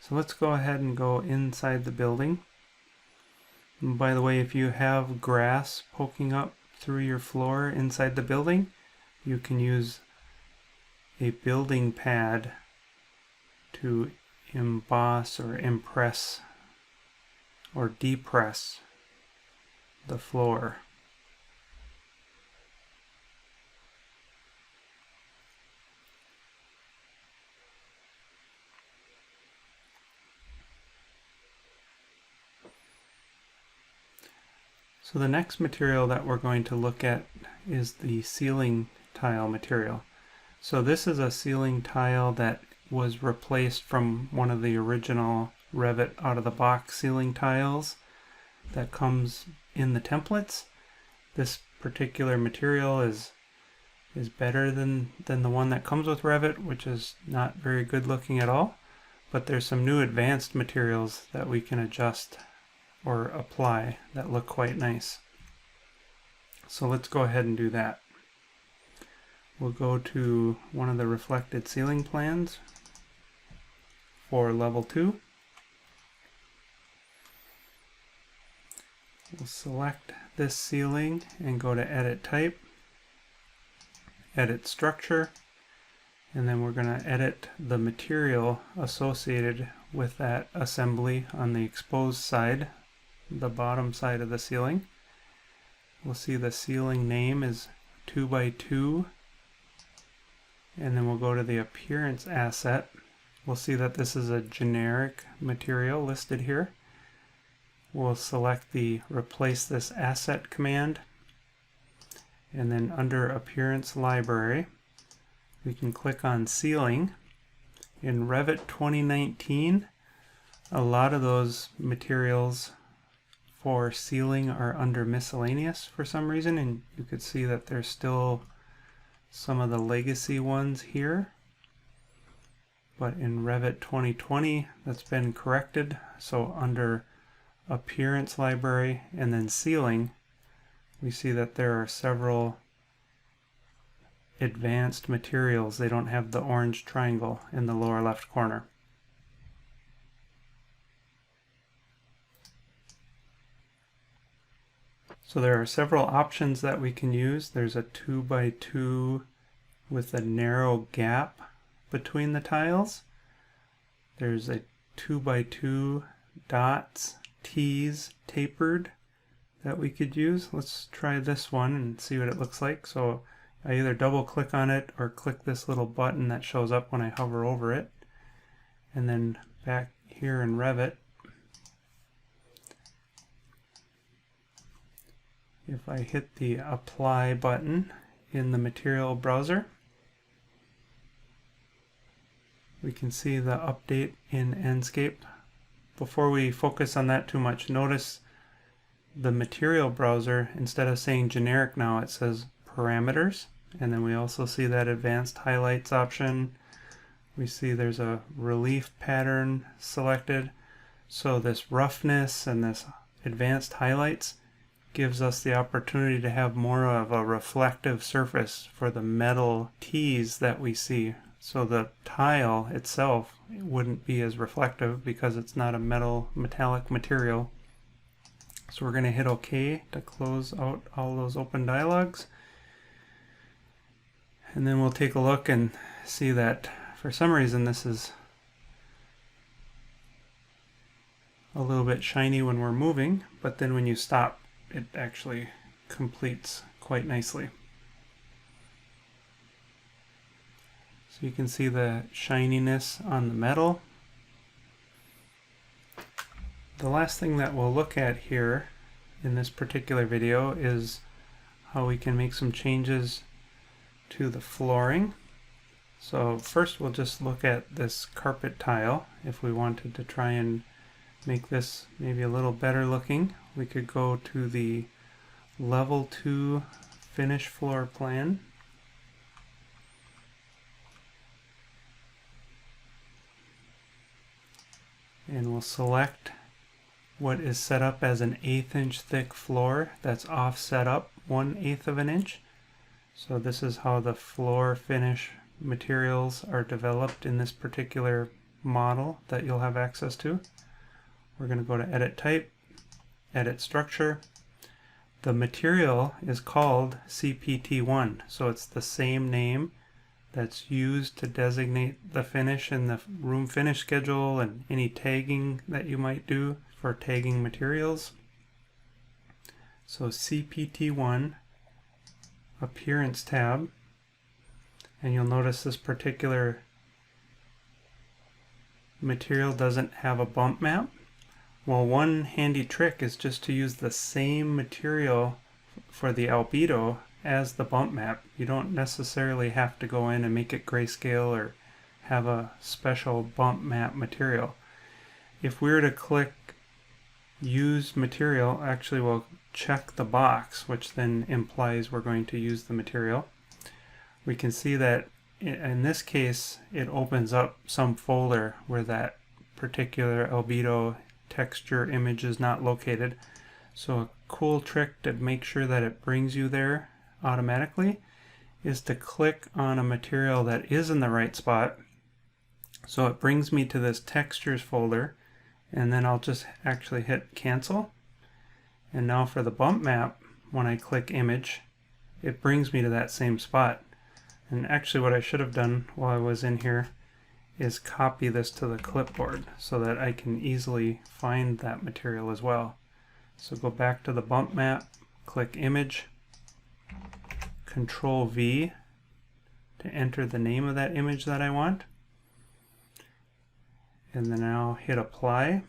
So let's go ahead and go inside the building. And by the way, if you have grass poking up through your floor inside the building, you can use a building pad to emboss or impress or depress the floor. So the next material that we're going to look at is the ceiling tile material. So this is a ceiling tile that was replaced from one of the original Revit out-of-the-box ceiling tiles that comes in the templates. This particular material is better than the one that comes with Revit, which is not very good looking at all. But there's some new advanced materials that we can adjust or apply that look quite nice. So let's go ahead and do that. We'll go to one of the reflected ceiling plans for level 2. We'll select this ceiling and go to Edit Type, Edit Structure, and then we're going to edit the material associated with that assembly on the exposed side, the bottom side of the ceiling. We'll see the ceiling name is 2x2, and then we'll go to the appearance asset. We'll see that this is a generic material listed here. We'll select the replace this asset command, and then under appearance library we can click on ceiling. In Revit 2019, a lot of those materials for ceiling are under miscellaneous for some reason, and you could see that there's still some of the legacy ones here. But in Revit 2020, that's been corrected. So under appearance library and then ceiling, we see that there are several advanced materials. They don't have the orange triangle in the lower left corner. So there are several options that we can use. There's a 2x2 with a narrow gap between the tiles. There's a 2x2 dots, T's, tapered that we could use. Let's try this one and see what it looks like. So I either double click on it or click this little button that shows up when I hover over it. And then back here in Revit, if I hit the apply button in the material browser, we can see the update in Enscape. Before we focus on that too much, notice the material browser, instead of saying generic now, it says parameters. And then we also see that advanced highlights option. We see there's a relief pattern selected. So this roughness and this advanced highlights gives us the opportunity to have more of a reflective surface for the metal T's that we see. So the tile itself wouldn't be as reflective because it's not a metallic material. So we're going to hit OK to close out all those open dialogues. And then we'll take a look and see that for some reason this is a little bit shiny when we're moving, but then when you stop, it actually completes quite nicely. So you can see the shininess on the metal. The last thing that we'll look at here in this particular video is how we can make some changes to the flooring. So first we'll just look at this carpet tile. If we wanted to try and make this maybe a little better looking, we could go to the level 2 finish floor plan. And we'll select what is set up as an 1/8 inch thick floor that's offset up 1/8 of an inch. So this is how the floor finish materials are developed in this particular model that you'll have access to. We're going to go to Edit Type, Edit Structure. The material is called CPT1, so it's the same name that's used to designate the finish in the room finish schedule and any tagging that you might do for tagging materials. So CPT1, Appearance tab, and you'll notice this particular material doesn't have a bump map. Well, one handy trick is just to use the same material for the albedo as the bump map. You don't necessarily have to go in and make it grayscale or have a special bump map material. If we were to click use material, actually we'll check the box, which then implies we're going to use the material. We can see that in this case it opens up some folder where that particular albedo texture image is not located. So a cool trick to make sure that it brings you there automatically is to click on a material that is in the right spot. So it brings me to this textures folder, and then I'll just actually hit cancel. And now for the bump map, when I click image, it brings me to that same spot. And actually what I should have done while I was in here is copy this to the clipboard so that I can easily find that material as well. So go back to the bump map, click image, Control V to enter the name of that image that I want, and then now hit apply. You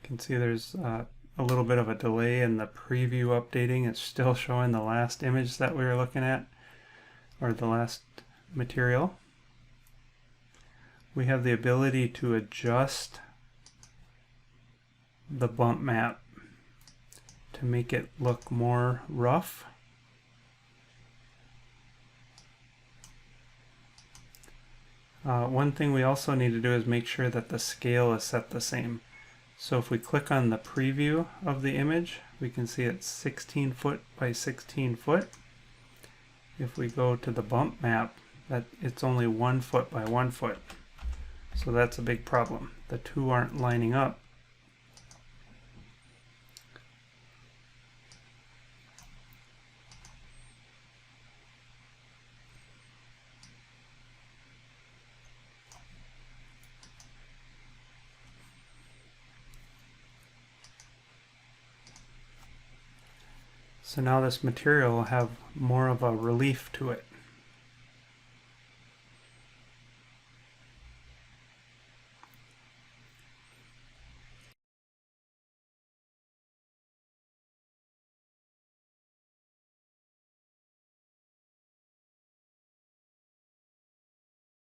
can see there's a little bit of a delay in the preview updating. It's still showing the last image that we were looking at, or the last material. We have the ability to adjust the bump map to make it look more rough. One thing we also need to do is make sure that the scale is set the same. So if we click on the preview of the image, we can see it's 16 foot by 16 foot. If we go to the bump map, that it's only 1 foot by 1 foot. So that's a big problem. The two aren't lining up. So now this material will have more of a relief to it.